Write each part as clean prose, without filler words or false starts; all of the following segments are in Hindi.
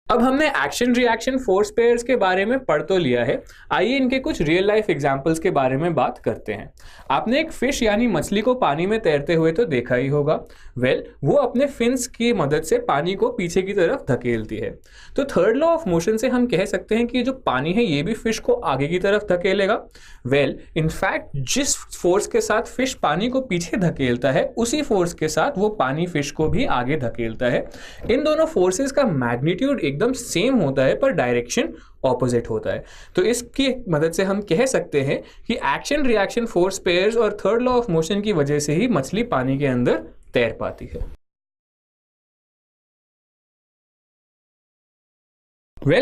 अब हमने एक्शन रिएक्शन फोर्स पेयर्स के बारे में पढ़ तो लिया है, आइए इनके कुछ रियल लाइफ एग्जांपल्स के बारे में बात करते हैं। आपने एक फिश यानी मछली को पानी में तैरते हुए तो देखा ही होगा। वो अपने फिन्स की मदद से पानी को पीछे की तरफ धकेलती है। तो थर्ड लॉ ऑफ मोशन से हम कह सकते हैं कि जो पानी है ये भी फिश को आगे की तरफ धकेलेगा। इनफैक्ट जिस फोर्स के साथ फिश पानी को पीछे धकेलता है उसी फोर्स के साथ वो पानी फिश को भी आगे धकेलता है। इन दोनों फोर्सेस का मैग्नीट्यूड एकदम सेम होता है पर डायरेक्शन ऑपोजिट होता है। तो इसकी मदद से हम कह सकते हैं कि एक्शन रिएक्शन फोर्स पेयर्स और थर्ड लॉ ऑफ मोशन की वजह से ही मछली पानी के अंदर तैर पाती है।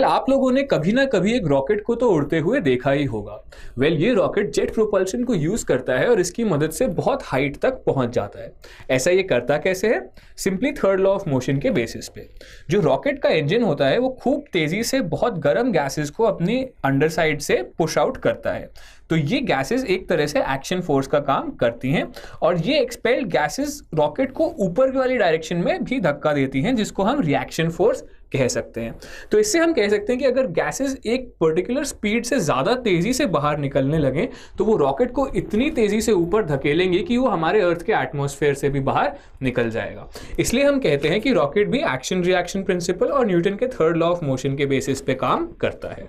आप लोगों ने कभी ना कभी एक रॉकेट को तो उड़ते हुए देखा ही होगा। ये रॉकेट जेट प्रोपल्शन को यूज करता है और इसकी मदद से बहुत हाइट तक पहुंच जाता है। ऐसा ये करता कैसे है? Simply third law of motion के बेसिस पे। जो रॉकेट का इंजन होता है वो खूब तेजी से बहुत गर्म गैसेस को अपनी अंडर साइड से पुश आउट करता है। तो ये गैसेस एक तरह से एक्शन फोर्स का काम करती हैं और ये एक्सपेल्ड गैसेस रॉकेट को ऊपर वाली डायरेक्शन में भी धक्का देती हैं, जिसको हम रिएक्शन फोर्स कह सकते हैं। तो इससे हम कह सकते हैं कि अगर गैसेस एक पर्टिकुलर स्पीड से ज़्यादा तेजी से बाहर निकलने लगे तो वो रॉकेट को इतनी तेजी से ऊपर धकेलेंगे कि वो हमारे अर्थ के एटमॉस्फेयर से भी बाहर निकल जाएगा। इसलिए हम कहते हैं कि रॉकेट भी एक्शन रिएक्शन प्रिंसिपल और न्यूटन के थर्ड लॉ ऑफ मोशन के बेसिस पे काम करता है।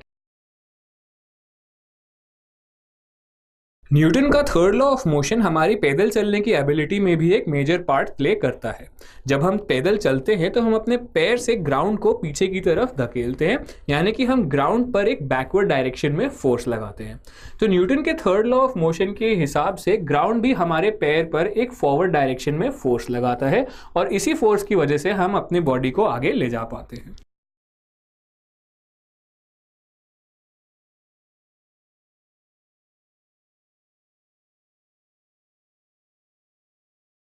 न्यूटन का थर्ड लॉ ऑफ मोशन हमारी पैदल चलने की एबिलिटी में भी एक मेजर पार्ट प्ले करता है। जब हम पैदल चलते हैं तो हम अपने पैर से ग्राउंड को पीछे की तरफ धकेलते हैं, यानी कि हम ग्राउंड पर एक बैकवर्ड डायरेक्शन में फोर्स लगाते हैं। तो न्यूटन के थर्ड लॉ ऑफ मोशन के हिसाब से ग्राउंड भी हमारे पैर पर एक फॉरवर्ड डायरेक्शन में फोर्स लगाता है और इसी फोर्स की वजह से हम अपनी बॉडी को आगे ले जा पाते हैं।